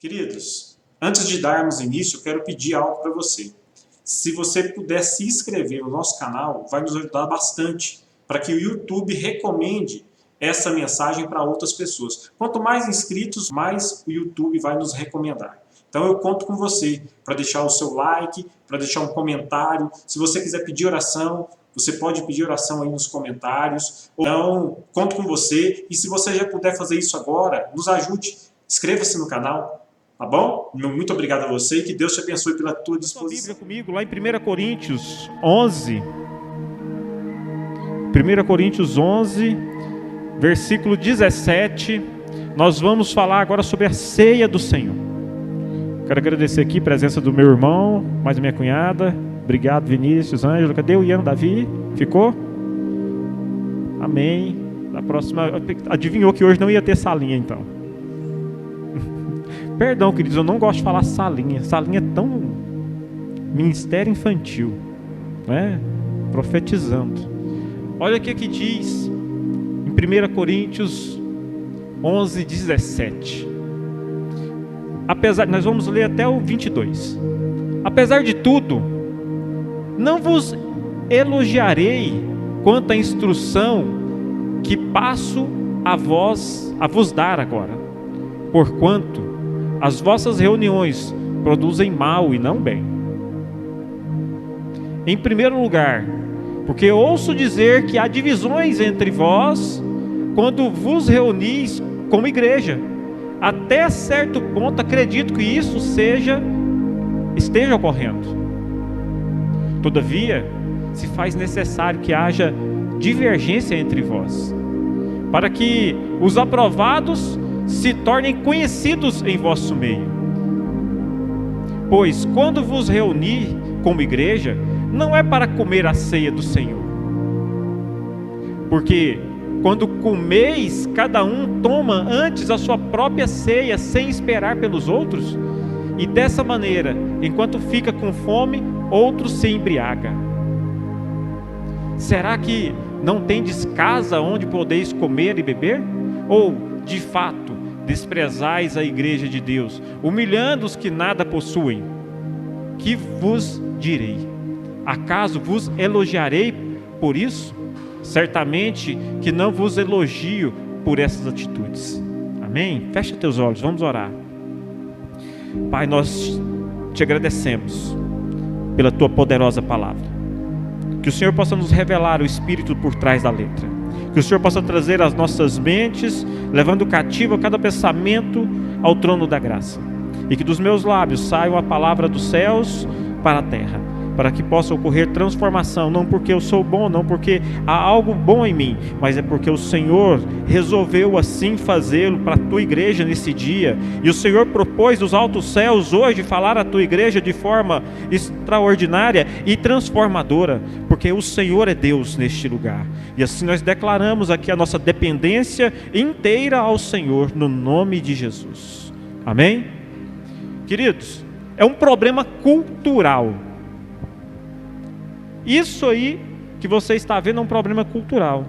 Queridos, antes de darmos início, eu quero pedir algo para você. Se você puder se inscrever no nosso canal, vai nos ajudar bastante para que o YouTube recomende essa mensagem para outras pessoas. Quanto mais inscritos, mais o YouTube vai nos recomendar. Então eu conto com você para deixar o seu like, para deixar um comentário. Se você quiser pedir oração, você pode pedir oração aí nos comentários. Então, conto com você. E se você já puder fazer isso agora, nos ajude. Inscreva-se no canal. Tá bom? Muito obrigado a você e que Deus te abençoe pela tua disposição. Bíblia comigo, lá em 1 Coríntios 11. 1 Coríntios 11, versículo 17. Nós vamos falar agora sobre a ceia do Senhor. Quero agradecer aqui a presença do meu irmão, mais a minha cunhada. Obrigado, Vinícius, Ângelo. Cadê o Ian, Davi? Ficou? Amém. Na próxima, adivinhou que hoje não ia ter salinha, então. Perdão, queridos, eu não gosto de falar salinha. Salinha é tão ministério infantil, né? Profetizando. Olha o que diz em 1 Coríntios 11, 17. Nós vamos ler até o 22. Apesar de tudo, não vos elogiarei quanto à instrução que passo a vos dar agora, porquanto as vossas reuniões produzem mal e não bem. Em primeiro lugar, porque ouço dizer que há divisões entre vós quando vos reunis como igreja. Até certo ponto acredito que isso esteja ocorrendo. Todavia, se faz necessário que haja divergência entre vós, para que os aprovados se tornem conhecidos em vosso meio. Pois quando vos reunir como igreja, não é para comer a ceia do Senhor. Porque quando comeis, cada um toma antes a sua própria ceia, sem esperar pelos outros, e dessa maneira, enquanto fica com fome, outro se embriaga. Será que não tendes casa onde podeis comer e beber? Ou, de fato, desprezais a igreja de Deus, humilhando os que nada possuem? Que vos direi? Acaso vos elogiarei por isso? Certamente que não vos elogio por essas atitudes. Amém? Fecha teus olhos, vamos orar. Pai, nós te agradecemos pela tua poderosa palavra. Que o Senhor possa nos revelar o Espírito por trás da letra. Que o Senhor possa trazer às nossas mentes, levando cativo a cada pensamento ao trono da graça. E que dos meus lábios saia a palavra dos céus para a terra, para que possa ocorrer transformação, não porque eu sou bom, não porque há algo bom em mim, mas é porque o Senhor resolveu assim fazê-lo para a tua igreja nesse dia, e o Senhor propôs dos altos céus hoje falar à tua igreja de forma extraordinária e transformadora, porque o Senhor é Deus neste lugar, e assim nós declaramos aqui a nossa dependência inteira ao Senhor, no nome de Jesus, amém? Queridos, é um problema cultural. Isso aí que você está vendo é um problema cultural.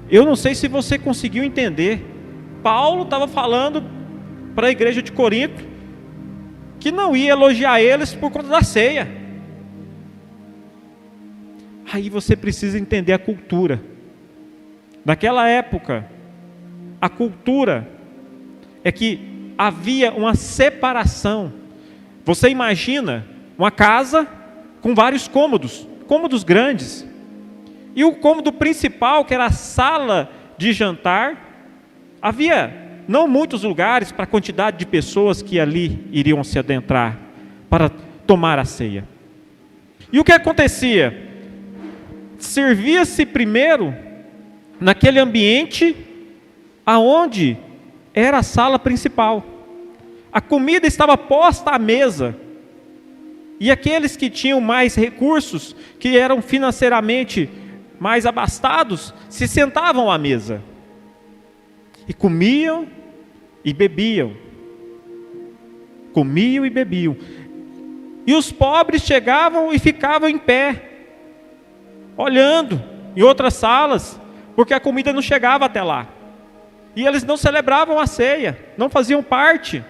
Eu não sei se você conseguiu entender. Paulo estava falando para a igreja de Corinto que não ia elogiar eles por conta da ceia. Aí você precisa entender a cultura. Naquela época, a cultura é que havia uma separação. Você imagina uma casa com vários cômodos grandes, e o cômodo principal, que era a sala de jantar, havia não muitos lugares para a quantidade de pessoas que ali iriam se adentrar para tomar a ceia. E o que acontecia? Servia-se primeiro naquele ambiente aonde era a sala principal. A comida estava posta à mesa, e aqueles que tinham mais recursos, que eram financeiramente mais abastados, se sentavam à mesa e comiam e bebiam. Comiam e bebiam. E os pobres chegavam e ficavam em pé, olhando em outras salas, porque a comida não chegava até lá. E eles não celebravam a ceia, não faziam parte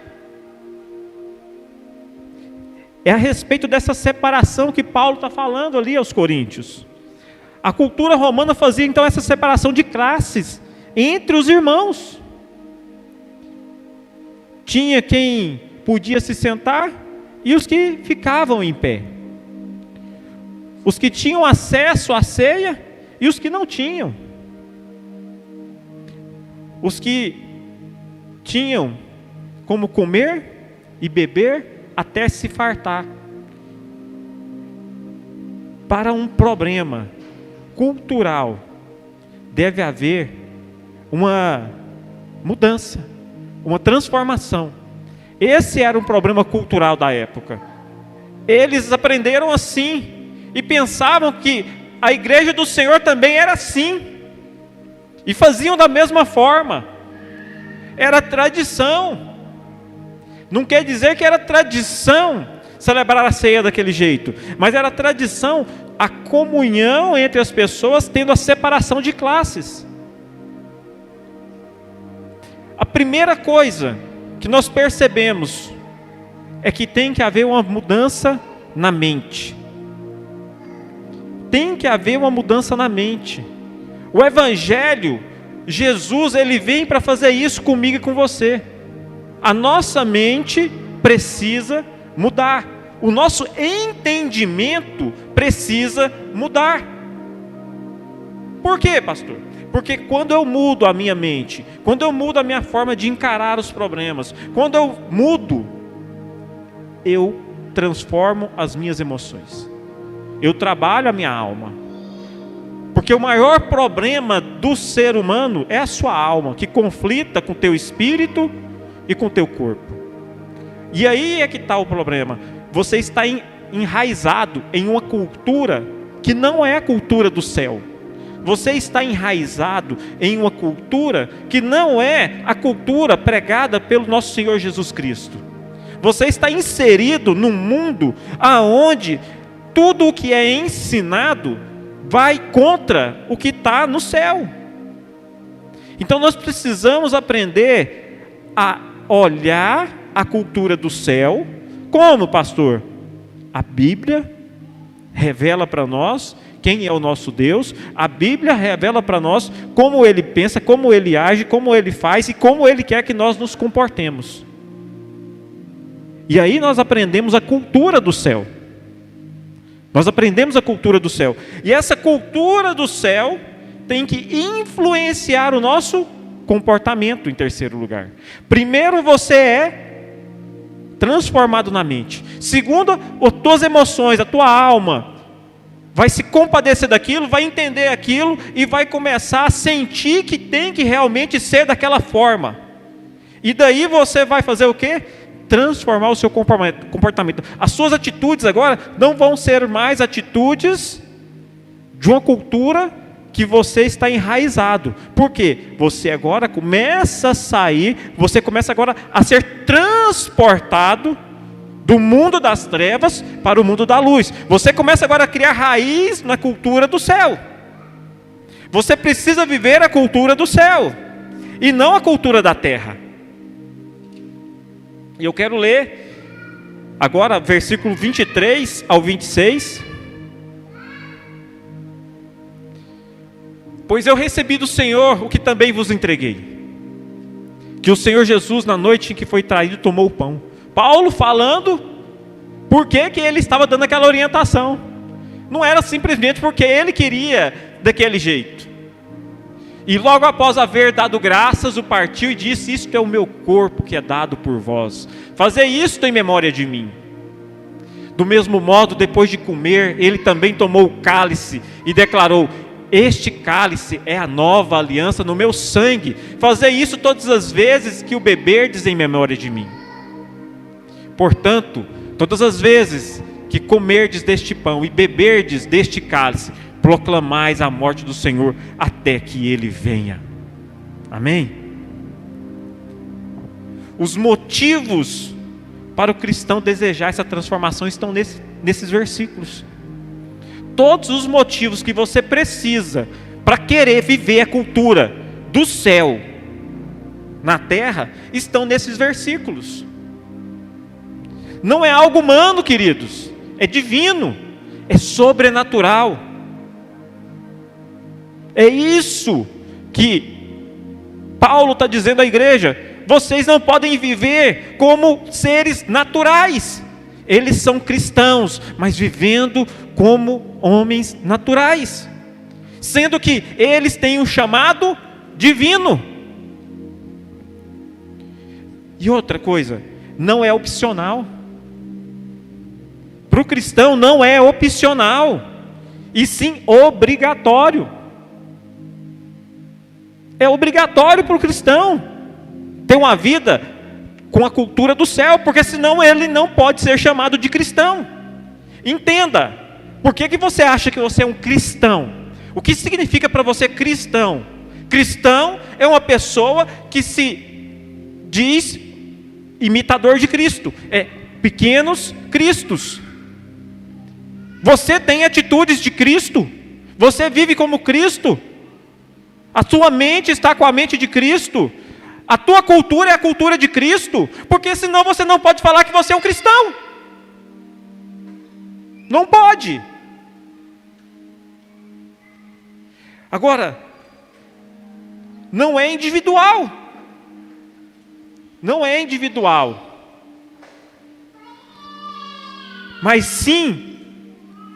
é a respeito dessa separação que Paulo está falando ali aos Coríntios. A cultura romana fazia então essa separação de classes entre os irmãos. Tinha quem podia se sentar e os que ficavam em pé. Os que tinham acesso à ceia e os que não tinham. Os que tinham como comer e beber até se fartar. Para um problema cultural, deve haver uma mudança, uma transformação. Esse era um problema cultural da época. Eles aprenderam assim e pensavam que a igreja do Senhor também era assim, e faziam da mesma forma. Era tradição. Não quer dizer que era tradição celebrar a ceia daquele jeito, mas era tradição a comunhão entre as pessoas, tendo a separação de classes. A primeira coisa que nós percebemos é que tem que haver uma mudança na mente. Tem que haver uma mudança na mente. O Evangelho, Jesus, ele vem para fazer isso comigo e com você. A nossa mente precisa mudar. O nosso entendimento precisa mudar. Por quê, pastor? Porque quando eu mudo a minha mente, quando eu mudo a minha forma de encarar os problemas, quando eu mudo, eu transformo as minhas emoções. Eu trabalho a minha alma. Porque o maior problema do ser humano é a sua alma, que conflita com o teu espírito e com o teu corpo. E aí é que está o problema. Você está enraizado em uma cultura que não é a cultura do céu. Você está enraizado em uma cultura que não é a cultura pregada pelo nosso Senhor Jesus Cristo. Você está inserido num mundo aonde tudo o que é ensinado vai contra o que está no céu. Então nós precisamos aprender a olhar a cultura do céu. Como, pastor? A Bíblia revela para nós quem é o nosso Deus. A Bíblia revela para nós como Ele pensa, como Ele age, como Ele faz e como Ele quer que nós nos comportemos. E aí nós aprendemos a cultura do céu. Nós aprendemos a cultura do céu. E essa cultura do céu tem que influenciar o nosso comportamento, em terceiro lugar. Primeiro, você é transformado na mente. Segundo, as tuas emoções, a tua alma vai se compadecer daquilo, vai entender aquilo e vai começar a sentir que tem que realmente ser daquela forma. E daí você vai fazer o quê? Transformar o seu comportamento. As suas atitudes agora não vão ser mais atitudes de uma cultura que você está enraizado. Por quê? Você agora começa a sair, você começa agora a ser transportado do mundo das trevas para o mundo da luz. Você começa agora a criar raiz na cultura do céu. Você precisa viver a cultura do céu e não a cultura da terra. E eu quero ler agora versículo 23 ao 26. Pois eu recebi do Senhor o que também vos entreguei, que o Senhor Jesus, na noite em que foi traído, tomou o pão. Paulo falando por que ele estava dando aquela orientação. Não era simplesmente porque ele queria daquele jeito. E logo após haver dado graças, o partiu e disse: isto é o meu corpo que é dado por vós. Fazei isto em memória de mim. Do mesmo modo, depois de comer, ele também tomou o cálice e declarou: este cálice é a nova aliança no meu sangue. Fazei isso todas as vezes que o beberdes em memória de mim. Portanto, todas as vezes que comerdes deste pão e beberdes deste cálice, proclamais a morte do Senhor até que Ele venha. Amém? Os motivos para o cristão desejar essa transformação estão nesses versículos. Todos os motivos que você precisa para querer viver a cultura do céu na terra estão nesses versículos. não é algo humano, queridos, é divino, é sobrenatural. É isso que Paulo está dizendo à igreja: vocês não podem viver como seres naturais. Eles são cristãos, mas vivendo como homens naturais, sendo que eles têm um chamado divino. E outra coisa, não é opcional. Para o cristão não é opcional, e sim obrigatório. É obrigatório para o cristão ter uma vida com a cultura do céu, porque senão ele não pode ser chamado de cristão. Entenda, por que você acha que você é um cristão? O que significa para você cristão? Cristão é uma pessoa que se diz imitador de Cristo, é pequenos cristos. Você tem atitudes de Cristo, você vive como Cristo, a sua mente está com a mente de Cristo, a tua cultura é a cultura de Cristo, porque senão você não pode falar que você é um cristão. Não pode. Agora, não é individual. Não é individual. Mas sim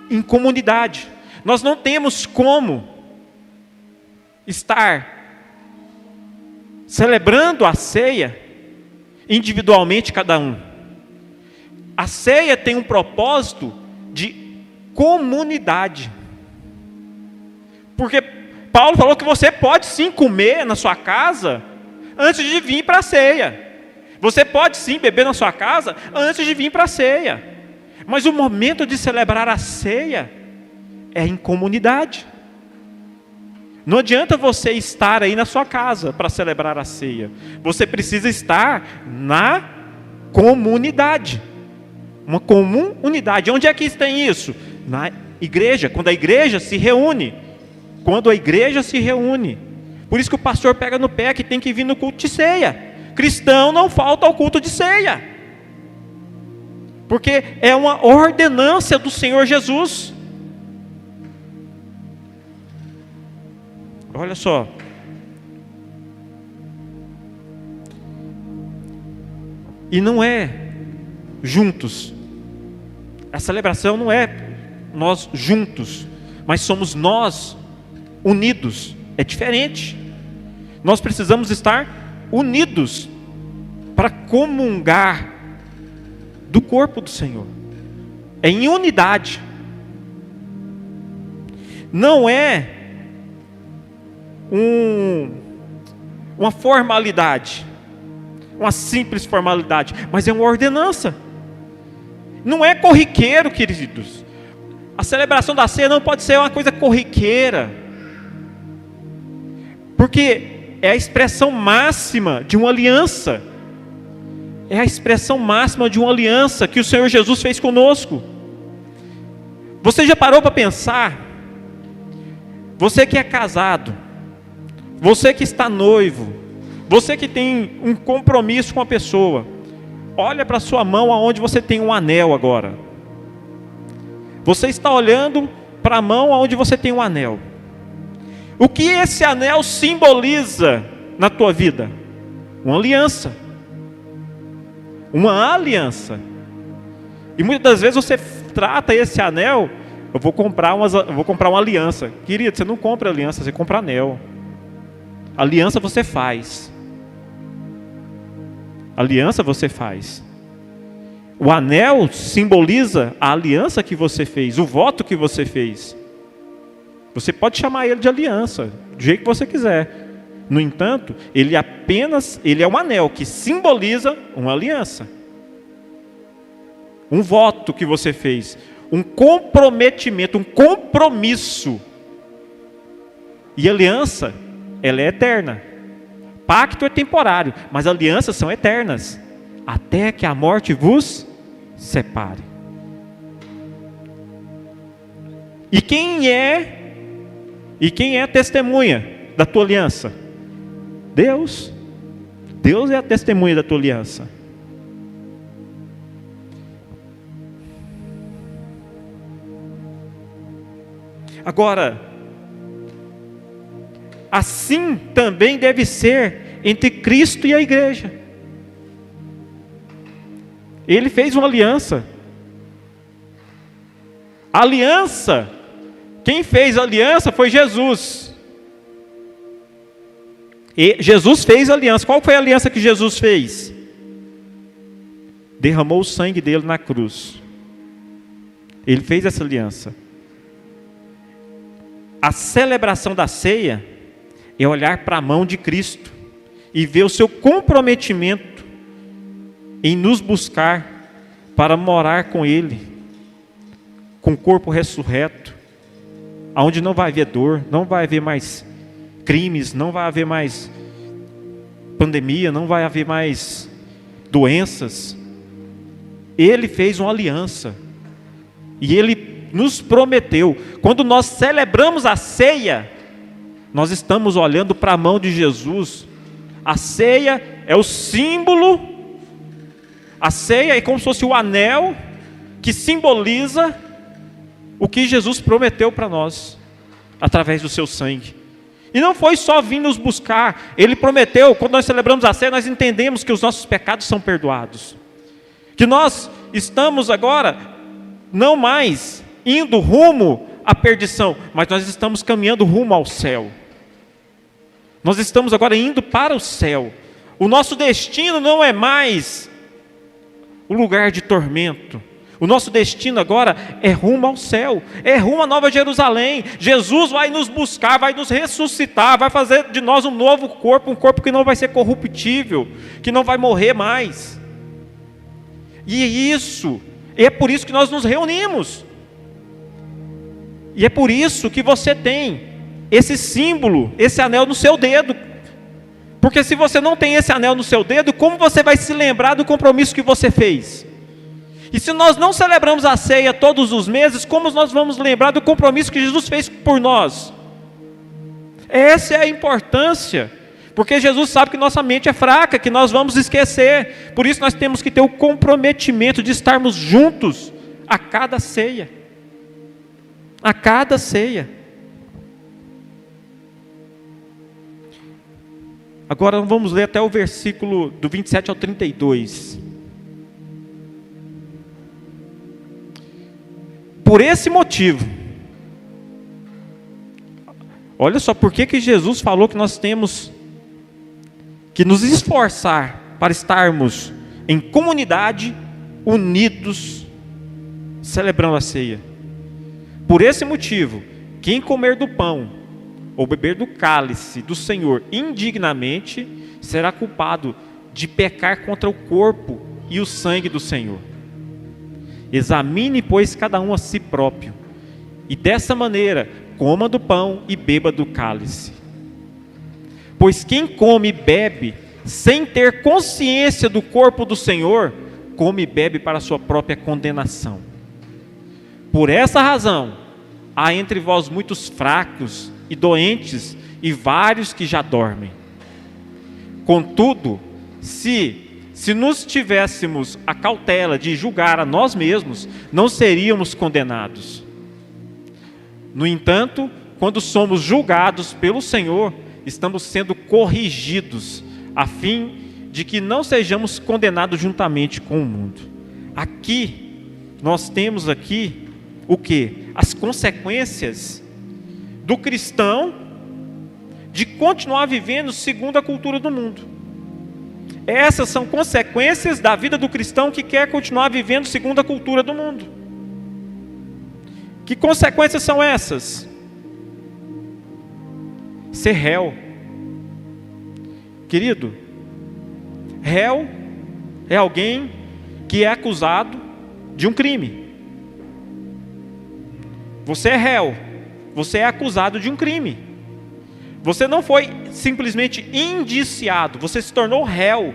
em comunidade. Nós não temos como estar celebrando a ceia individualmente cada um. A ceia tem um propósito de comunidade. Porque Paulo falou que você pode sim comer na sua casa antes de vir para a ceia. Você pode sim beber na sua casa antes de vir para a ceia. Mas o momento de celebrar a ceia é em comunidade. Não adianta você estar aí na sua casa para celebrar a ceia. Você precisa estar na comunidade. Uma comum unidade. Onde é que tem isso? Na igreja, quando a igreja se reúne. Quando a igreja se reúne. Por isso que o pastor pega no pé que tem que vir no culto de ceia. Cristão não falta ao culto de ceia. Porque é uma ordenança do Senhor Jesus. Olha só. E não é juntos. A celebração não é nós juntos, mas somos nós unidos. É diferente. Nós precisamos estar unidos para comungar do corpo do Senhor. É em unidade. Não é uma formalidade, uma simples formalidade, mas é uma ordenança. Não é corriqueiro, queridos. A celebração da ceia não pode ser uma coisa corriqueira, porque é a expressão máxima de uma aliança. É a expressão máxima de uma aliança que o Senhor Jesus fez conosco. Você já parou para pensar? Você que é casado, você que está noivo, você que tem um compromisso com a pessoa, olha para a sua mão aonde você tem um anel agora. Você está olhando para a mão aonde você tem um anel. O que esse anel simboliza na tua vida? Uma aliança. Uma aliança. E muitas das vezes você trata esse anel, eu vou comprar uma aliança. Querido, você não compra aliança, você compra anel. Aliança você faz. Aliança você faz. O anel simboliza a aliança que você fez, o voto que você fez. Você pode chamar ele de aliança, do jeito que você quiser. No entanto, ele é um anel que simboliza uma aliança. Um voto que você fez, um comprometimento, um compromisso. E aliança, ela é eterna. Pacto é temporário, mas alianças são eternas, até que a morte vos separe. E quem é testemunha da tua aliança? Deus. Deus é a testemunha da tua aliança. Agora, assim também deve ser entre Cristo e a igreja. Ele fez uma aliança. A aliança, quem fez a aliança foi Jesus. E Jesus fez a aliança. Qual foi a aliança que Jesus fez? Derramou o sangue dele na cruz. Ele fez essa aliança. A celebração da ceia é olhar para a mão de Cristo e ver o seu comprometimento em nos buscar para morar com Ele, com o corpo ressurreto, onde não vai haver dor, não vai haver mais crimes, não vai haver mais pandemia, não vai haver mais doenças. Ele fez uma aliança e Ele nos prometeu. Quando nós celebramos a ceia, nós estamos olhando para a mão de Jesus. A ceia é o símbolo, a ceia é como se fosse o anel que simboliza o que Jesus prometeu para nós, através do seu sangue. E não foi só vir nos buscar, Ele prometeu. Quando nós celebramos a ceia, nós entendemos que os nossos pecados são perdoados, que nós estamos agora não mais indo rumo à perdição, mas nós estamos caminhando rumo ao céu. Nós estamos agora indo para o céu. O nosso destino não é mais o lugar de tormento. O nosso destino agora é rumo ao céu, é rumo à Nova Jerusalém. Jesus vai nos buscar, vai nos ressuscitar, vai fazer de nós um novo corpo, um corpo que não vai ser corruptível, que não vai morrer mais. E é por isso que nós nos reunimos. E é por isso que você tem esse símbolo, esse anel no seu dedo. Porque se você não tem esse anel no seu dedo, como você vai se lembrar do compromisso que você fez? E se nós não celebramos a ceia todos os meses, como nós vamos lembrar do compromisso que Jesus fez por nós? Essa é a importância, porque Jesus sabe que nossa mente é fraca, que nós vamos esquecer. Por isso nós temos que ter o comprometimento de estarmos juntos a cada ceia. A cada ceia. Agora vamos ler até o versículo do 27 ao 32. Por esse motivo, olha só por que Jesus falou que nós temos que nos esforçar para estarmos em comunidade, unidos, celebrando a ceia. Por esse motivo, quem comer do pão ou beber do cálice do Senhor indignamente, será culpado de pecar contra o corpo e o sangue do Senhor. Examine, pois, cada um a si próprio, e dessa maneira coma do pão e beba do cálice. Pois quem come e bebe sem ter consciência do corpo do Senhor, come e bebe para a sua própria condenação. Por essa razão, há entre vós muitos fracos e doentes, e vários que já dormem. Contudo, se nos tivéssemos a cautela de julgar a nós mesmos, não seríamos condenados. No entanto, quando somos julgados pelo Senhor, estamos sendo corrigidos, a fim de que não sejamos condenados juntamente com o mundo. Aqui, nós temos aqui o quê? As consequências do cristão de continuar vivendo segundo a cultura do mundo. Essas são consequências da vida do cristão que quer continuar vivendo segundo a cultura do mundo. Que consequências são essas? Ser réu. Querido, réu é alguém que é acusado de um crime. Você é réu, você é acusado de um crime. Você não foi simplesmente indiciado, você se tornou réu.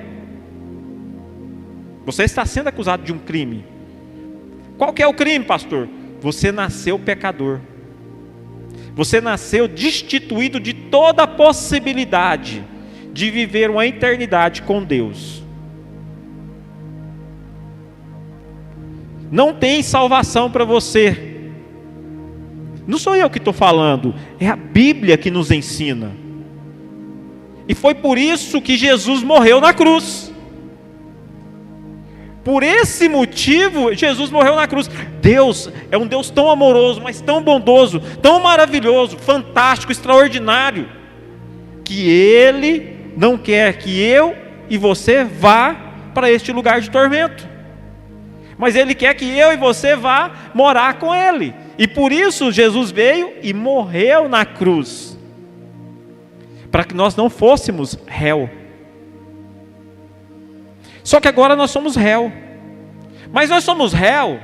Você está sendo acusado de um crime. Qual que é o crime, pastor? Você nasceu pecador. Você nasceu destituído de toda a possibilidade de viver uma eternidade com Deus. Não tem salvação para você. Não sou eu que estou falando, é a Bíblia que nos ensina. E foi por isso que Jesus morreu na cruz. Por esse motivo, Jesus morreu na cruz. Deus é um Deus tão amoroso, mas tão bondoso, tão maravilhoso, fantástico, extraordinário, que Ele não quer que eu e você vá para este lugar de tormento. Mas Ele quer que eu e você vá morar com Ele. E por isso Jesus veio e morreu na cruz, para que nós não fôssemos réu. Só que agora nós somos réu. Mas nós somos réu,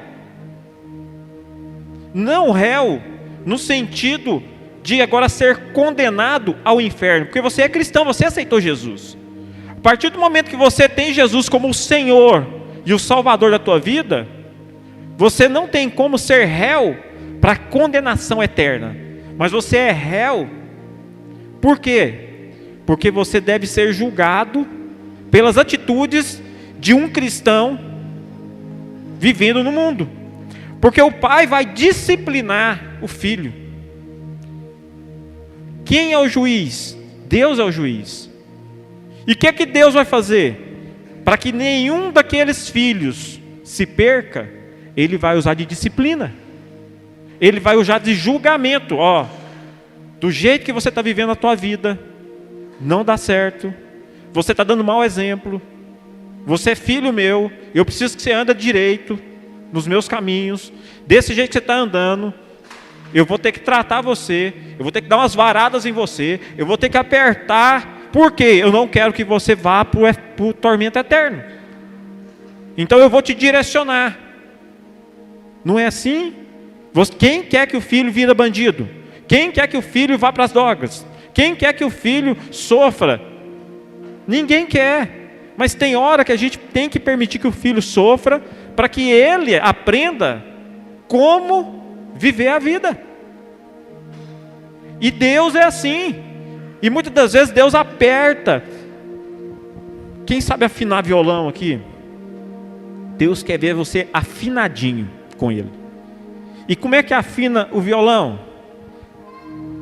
não réu no sentido de agora ser condenado ao inferno, porque você é cristão, você aceitou Jesus. A partir do momento que você tem Jesus como o Senhor e o Salvador da tua vida, você não tem como ser réu para condenação eterna, mas você é réu. Por quê? Porque você deve ser julgado pelas atitudes de um cristão vivendo no mundo, porque o pai vai disciplinar o filho. Quem é o juiz? Deus é o juiz. E o que é que Deus vai fazer? Para que nenhum daqueles filhos se perca, Ele vai usar de disciplina, Ele vai usar de julgamento. Do jeito que você está vivendo a tua vida, não dá certo, você está dando mau exemplo, você é filho meu, eu preciso que você ande direito nos meus caminhos, desse jeito que você está andando, eu vou ter que tratar você, eu vou ter que dar umas varadas em você, eu vou ter que apertar, porque eu não quero que você vá para o tormento eterno. Então eu vou te direcionar. Não é assim? Quem quer que o filho vira bandido? Quem quer que o filho vá para as drogas? Quem quer que o filho sofra? Ninguém quer. Mas tem hora que a gente tem que permitir que o filho sofra, para que ele aprenda como viver a vida. E Deus é assim. E muitas das vezes Deus aperta. Quem sabe afinar violão aqui? Deus quer ver você afinadinho com Ele. E como é que afina o violão?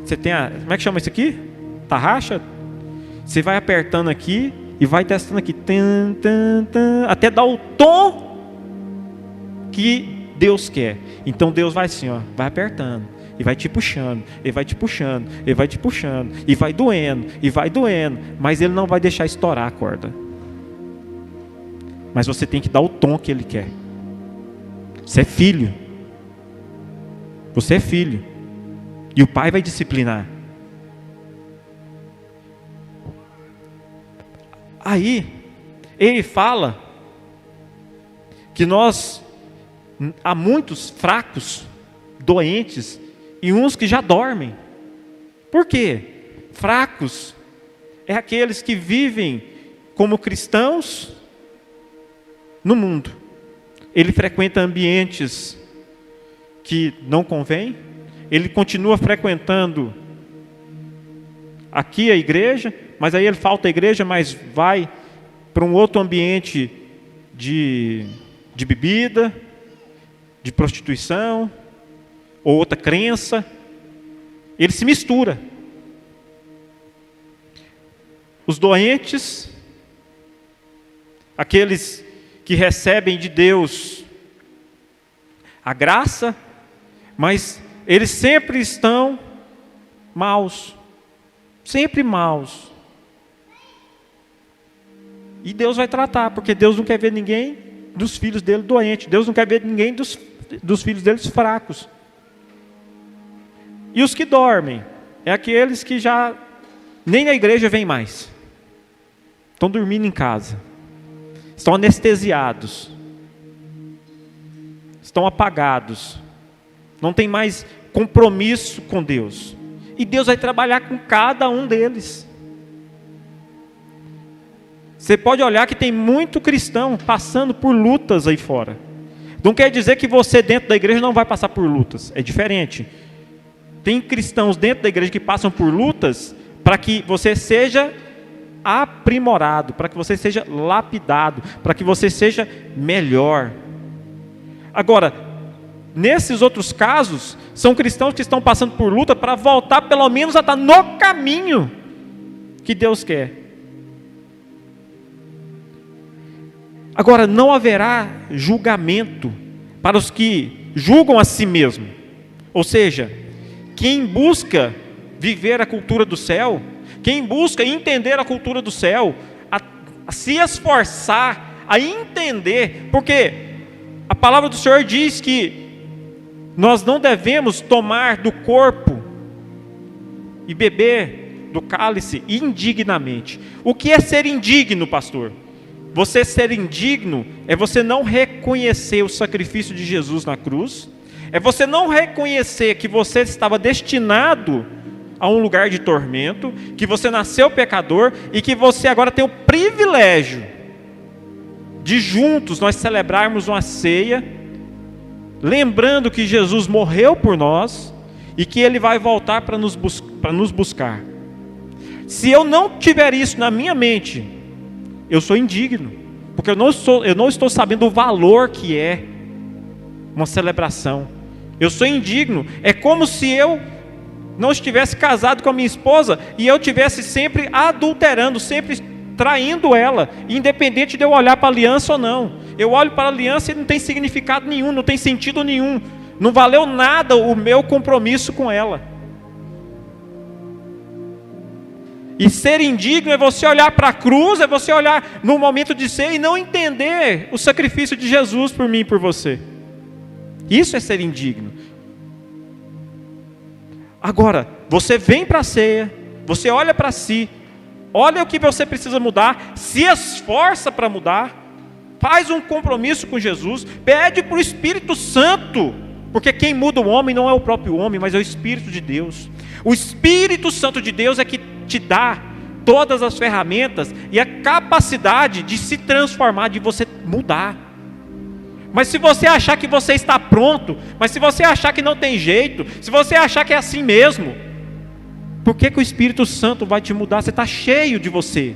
Você tem como é que chama isso aqui? Tarraxa? Você vai apertando aqui e vai testando aqui, até dar o tom que Deus quer. Então Deus vai assim, vai apertando, e vai te puxando, e vai te puxando, e vai te puxando, e vai doendo, mas Ele não vai deixar estourar a corda. Mas você tem que dar o tom que Ele quer. Você é filho. Você é filho. E o pai vai disciplinar. Aí, ele fala que há muitos fracos, doentes, e uns que já dormem. Por quê? Fracos é aqueles que vivem como cristãos no mundo. Ele frequenta ambientes que não convém, ele continua frequentando aqui a igreja, mas aí ele falta a igreja, mas vai para um outro ambiente de bebida, de prostituição, ou outra crença. Ele se mistura. Os doentes, aqueles que recebem de Deus a graça, mas eles sempre estão maus, sempre maus. E Deus vai tratar, porque Deus não quer ver ninguém dos filhos dele doente, Deus não quer ver ninguém dos filhos deles fracos. E os que dormem, é aqueles que já nem na igreja vêm mais, estão dormindo em casa, estão anestesiados, estão apagados, não tem mais compromisso com Deus. E Deus vai trabalhar com cada um deles. Você pode olhar que tem muito cristão passando por lutas aí fora. Não quer dizer que você dentro da igreja não vai passar por lutas, é diferente. Tem cristãos dentro da igreja que passam por lutas para que você seja aprimorado, para que você seja lapidado, para que você seja melhor. Agora, nesses outros casos, são cristãos que estão passando por luta para voltar pelo menos a estar no caminho que Deus quer. Agora, não haverá julgamento para os que julgam a si mesmo. Ou seja, quem busca viver a cultura do céu, quem busca entender a cultura do céu, a se esforçar, a entender, porque a palavra do Senhor diz que nós não devemos tomar do corpo e beber do cálice indignamente. O que é ser indigno, pastor? Você ser indigno é você não reconhecer o sacrifício de Jesus na cruz, é você não reconhecer que você estava destinado a um lugar de tormento, que você nasceu pecador e que você agora tem o privilégio de juntos nós celebrarmos uma ceia, lembrando que Jesus morreu por nós e que Ele vai voltar para nos buscar. Se eu não tiver isso na minha mente, eu sou indigno, porque eu não estou sabendo o valor que é uma celebração. Eu sou indigno. É como se eu não estivesse casado com a minha esposa e eu estivesse sempre adulterando, sempre traindo ela, independente de eu olhar para a aliança ou não. Eu olho para a aliança e não tem significado nenhum, não tem sentido nenhum, não valeu nada o meu compromisso com ela. E ser indigno é você olhar para a cruz, é você olhar no momento de ser e não entender o sacrifício de Jesus por mim e por você. Isso é ser indigno. Agora, você vem para a ceia, você olha para si, olha o que você precisa mudar, se esforça para mudar, faz um compromisso com Jesus, pede para o Espírito Santo, porque quem muda o homem não é o próprio homem, mas é o Espírito de Deus. O Espírito Santo de Deus é que te dá todas as ferramentas e a capacidade de se transformar, de você mudar. Mas se você achar que você está pronto, mas se você achar que não tem jeito, se você achar que é assim mesmo, por que o Espírito Santo vai te mudar? Você está cheio de você.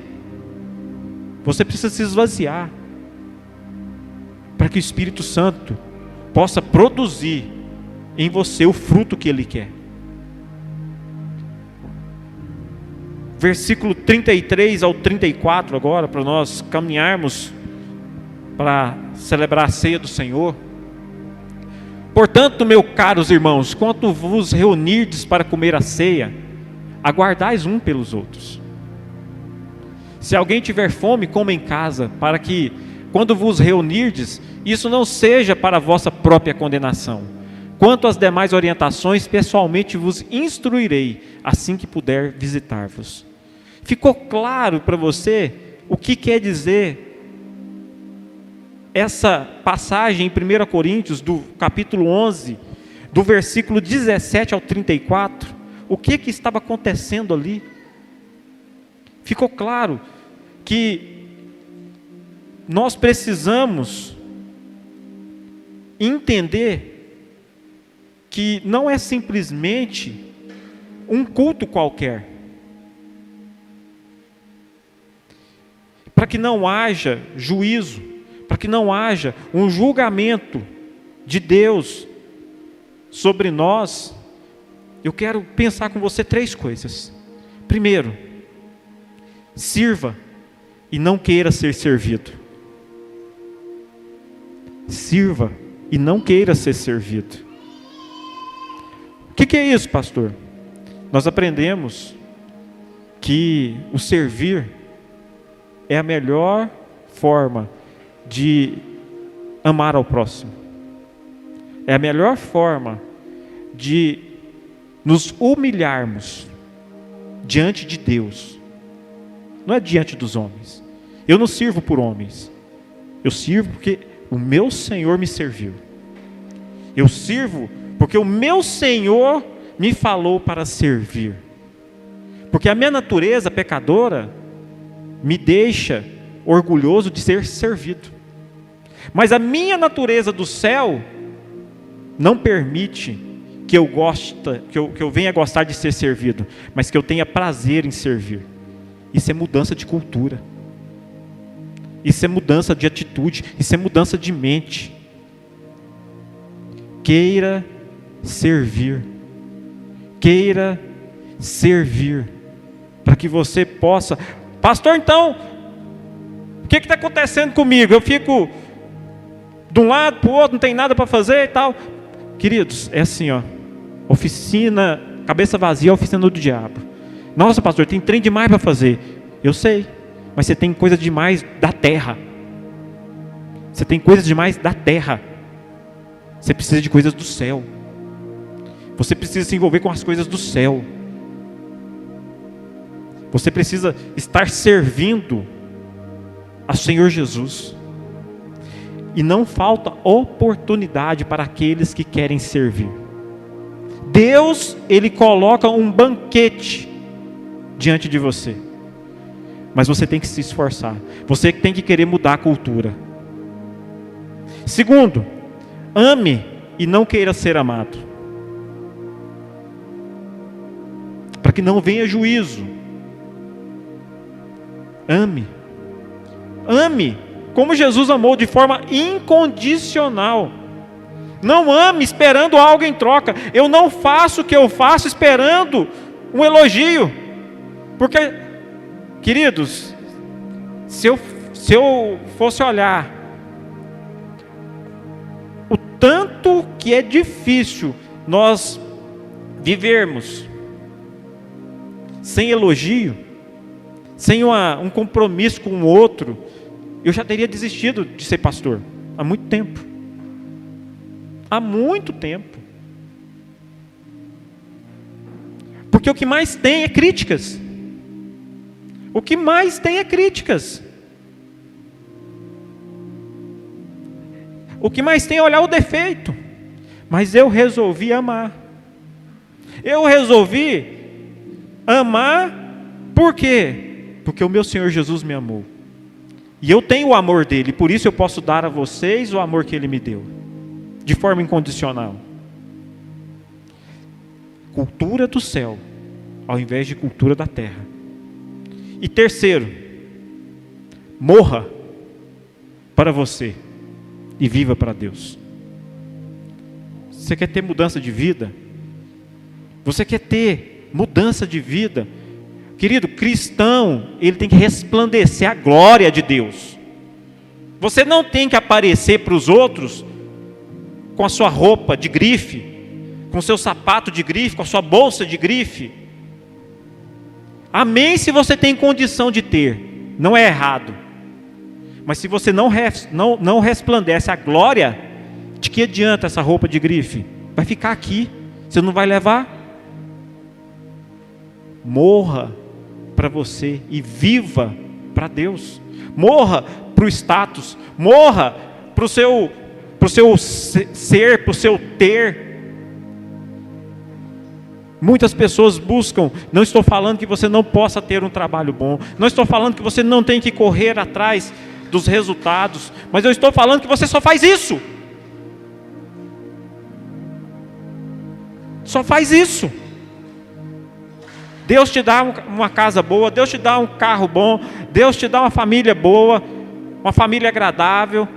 Você precisa se esvaziar, para que o Espírito Santo possa produzir em você o fruto que Ele quer. Versículo 33 ao 34 agora, para nós caminharmos para celebrar a ceia do Senhor. Portanto, meus caros irmãos, quando vos reunirdes para comer a ceia, aguardais um pelos outros. Se alguém tiver fome, coma em casa, para que, quando vos reunirdes, isso não seja para a vossa própria condenação. Quanto às demais orientações, pessoalmente vos instruirei, assim que puder visitar-vos. Ficou claro para você o que quer dizer essa passagem em 1 Coríntios, do capítulo 11, do versículo 17 ao 34, o que estava acontecendo ali? Ficou claro que nós precisamos entender que não é simplesmente um culto qualquer. Para que não haja juízo, para que não haja um julgamento de Deus sobre nós, eu quero pensar com você 3 coisas. Primeiro, sirva e não queira ser servido. Sirva e não queira ser servido. O que é isso, pastor? Nós aprendemos que o servir é a melhor forma de amar ao próximo. É a melhor forma de nos humilharmos diante de Deus. Não é diante dos homens. Eu não sirvo por homens. Eu sirvo porque o meu Senhor me serviu. Eu sirvo porque o meu Senhor me falou para servir. Porque a minha natureza pecadora me deixa orgulhoso de ser servido. Mas a minha natureza do céu não permite que eu venha gostar de ser servido, mas que eu tenha prazer em servir. Isso é mudança de cultura. Isso é mudança de atitude, isso é mudança de mente. Queira servir. Queira servir. Para que você possa... Pastor, então, o que está acontecendo comigo? Eu fico de um lado para o outro, não tem nada para fazer e tal. Queridos, é assim, ó. Oficina, cabeça vazia, oficina do diabo. Nossa, pastor, tem trem demais para fazer. Eu sei, mas você tem coisa demais da terra. Você tem coisas demais da terra. Você precisa de coisas do céu. Você precisa se envolver com as coisas do céu. Você precisa estar servindo ao Senhor Jesus. E não falta oportunidade para aqueles que querem servir. Deus, Ele coloca um banquete diante de você. Mas você tem que se esforçar. Você tem que querer mudar a cultura. Segundo, ame e não queira ser amado. Para que não venha juízo. Ame. Ame como Jesus amou, de forma incondicional. Não ame esperando algo em troca. Eu não faço o que eu faço esperando um elogio. Porque, queridos, se eu fosse olhar o tanto que é difícil nós vivermos sem elogio, sem um compromisso com o outro, eu já teria desistido de ser pastor há muito tempo. Há muito tempo. Porque o que mais tem é críticas. O que mais tem é críticas. O que mais tem é olhar o defeito. Mas eu resolvi amar. Eu resolvi amar por quê? Porque o meu Senhor Jesus me amou. E eu tenho o amor dele, por isso eu posso dar a vocês o amor que ele me deu. De forma incondicional. Cultura do céu, ao invés de cultura da terra. E terceiro, morra para você e viva para Deus. Você quer ter mudança de vida? Você quer ter mudança de vida? Querido, cristão, ele tem que resplandecer a glória de Deus. Você não tem que aparecer para os outros com a sua roupa de grife, com o seu sapato de grife, com a sua bolsa de grife. Amém se você tem condição de ter, não é errado. Mas se você não resplandece a glória, de que adianta essa roupa de grife? Vai ficar aqui, você não vai levar. Morra para você e viva para Deus. Morra para o status, morra para o seu ser, para o seu ter. Muitas pessoas buscam, não estou falando que você não possa ter um trabalho bom, não estou falando que você não tem que correr atrás dos resultados, mas eu estou falando que você só faz isso. Só faz isso. Deus te dá uma casa boa, Deus te dá um carro bom, Deus te dá uma família boa, uma família agradável.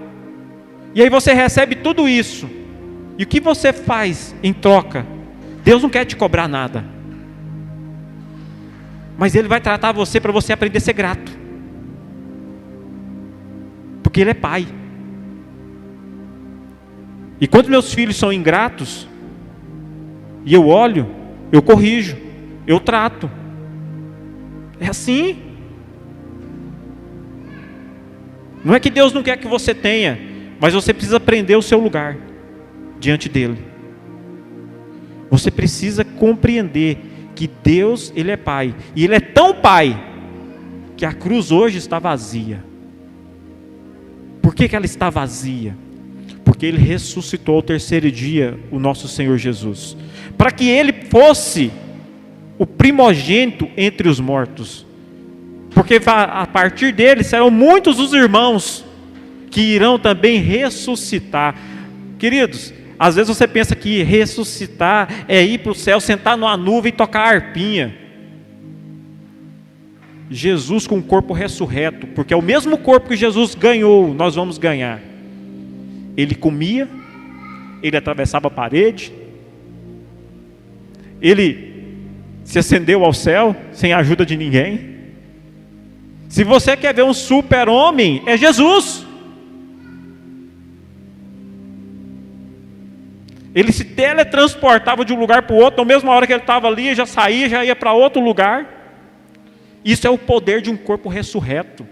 E aí você recebe tudo isso. E o que você faz em troca? Deus não quer te cobrar nada. Mas Ele vai tratar você para você aprender a ser grato. Porque Ele é Pai. E quando meus filhos são ingratos, e eu olho, eu corrijo, eu trato. É assim. Não é que Deus não quer que você tenha, mas você precisa aprender o seu lugar diante dele. Você precisa compreender que Deus, Ele é Pai. E Ele é tão Pai que a cruz hoje está vazia. Por que ela está vazia? Porque Ele ressuscitou ao terceiro dia o nosso Senhor Jesus. Para que Ele fosse o primogênito entre os mortos. Porque a partir dele serão muitos os irmãos que irão também ressuscitar. Queridos, às vezes você pensa que ressuscitar é ir para o céu, sentar numa nuvem e tocar a harpinha. Jesus com o corpo ressurreto, porque é o mesmo corpo que Jesus ganhou, nós vamos ganhar. Ele comia, ele atravessava a parede, ele se ascendeu ao céu sem a ajuda de ninguém. Se você quer ver um super-homem, é Jesus. Ele se teletransportava de um lugar para o outro, na mesma hora que ele estava ali, já saía, já ia para outro lugar. Isso é o poder de um corpo ressurreto.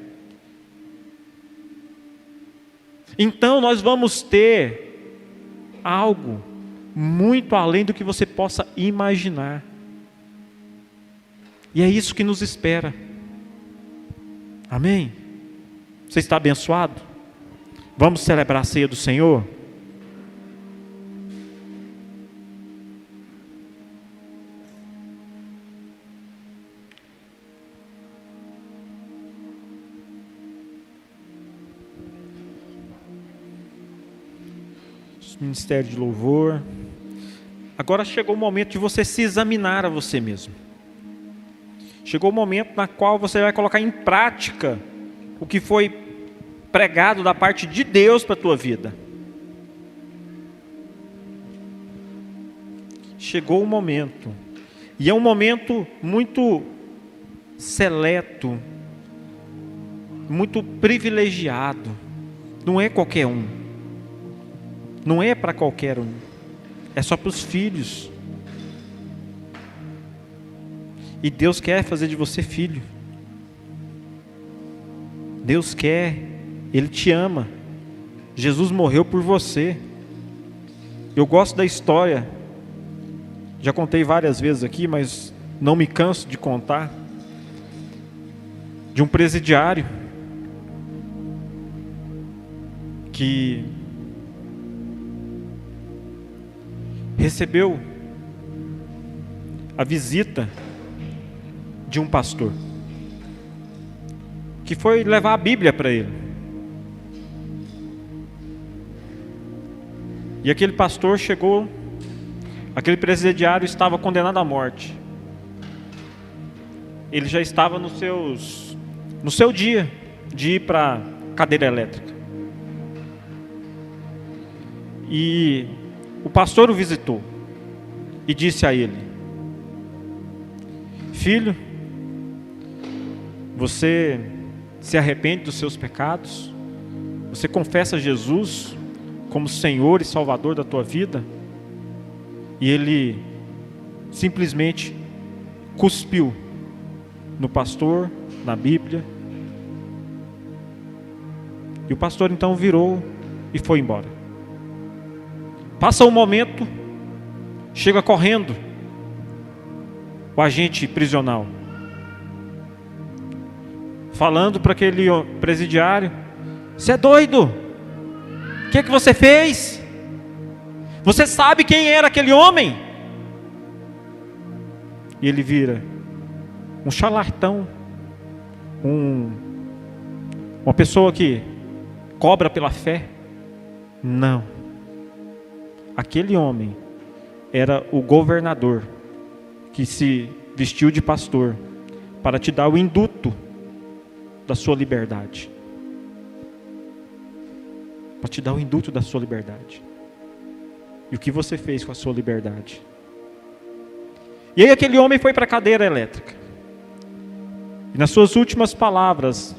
Então nós vamos ter algo muito além do que você possa imaginar. E é isso que nos espera. Amém? Você está abençoado? Vamos celebrar a ceia do Senhor? Ministério de louvor. Agora chegou o momento de você se examinar a você mesmo. Chegou o momento na qual você vai colocar em prática o que foi pregado da parte de Deus para a tua vida. Chegou o momento. E é um momento muito seleto, muito privilegiado. Não é qualquer um. Não é para qualquer um, é só para os filhos. E Deus quer fazer de você filho. Deus quer, Ele te ama. Jesus morreu por você. Eu gosto da história, já contei várias vezes aqui, mas não me canso de contar, de um presidiário que recebeu a visita de um pastor que foi levar a Bíblia para ele. E aquele pastor chegou, aquele presidiário estava condenado à morte. Ele já estava no seu dia de ir para a cadeira elétrica. E o pastor o visitou e disse a ele: filho, você se arrepende dos seus pecados? Você confessa Jesus como Senhor e Salvador da tua vida? E ele simplesmente cuspiu no pastor, na Bíblia. E o pastor então virou e foi embora. Passa um momento, chega correndo o agente prisional, falando para aquele presidiário: você é doido? O que é que você fez? Você sabe quem era aquele homem? E ele vira um charlatão, uma pessoa que cobra pela fé. Não. Aquele homem era o governador que se vestiu de pastor para te dar o induto da sua liberdade. Para te dar o induto da sua liberdade. E o que você fez com a sua liberdade? E aí aquele homem foi para a cadeira elétrica. E nas suas últimas palavras,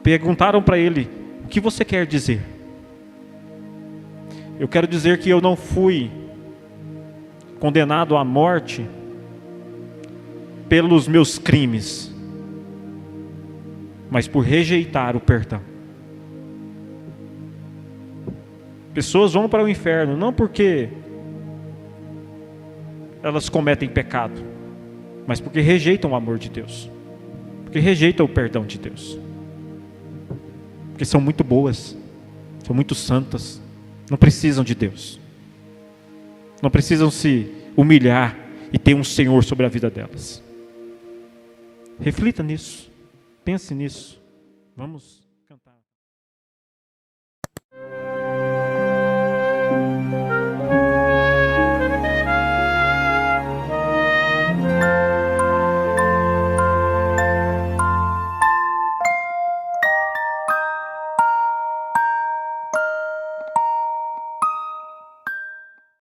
perguntaram para ele: o que você quer dizer? Eu quero dizer que eu não fui condenado à morte pelos meus crimes, mas por rejeitar o perdão. Pessoas vão para o inferno não porque elas cometem pecado, mas porque rejeitam o amor de Deus, porque rejeitam o perdão de Deus, porque são muito boas, são muito santas, não precisam de Deus, não precisam se humilhar e ter um Senhor sobre a vida delas. Reflita nisso, pense nisso. Vamos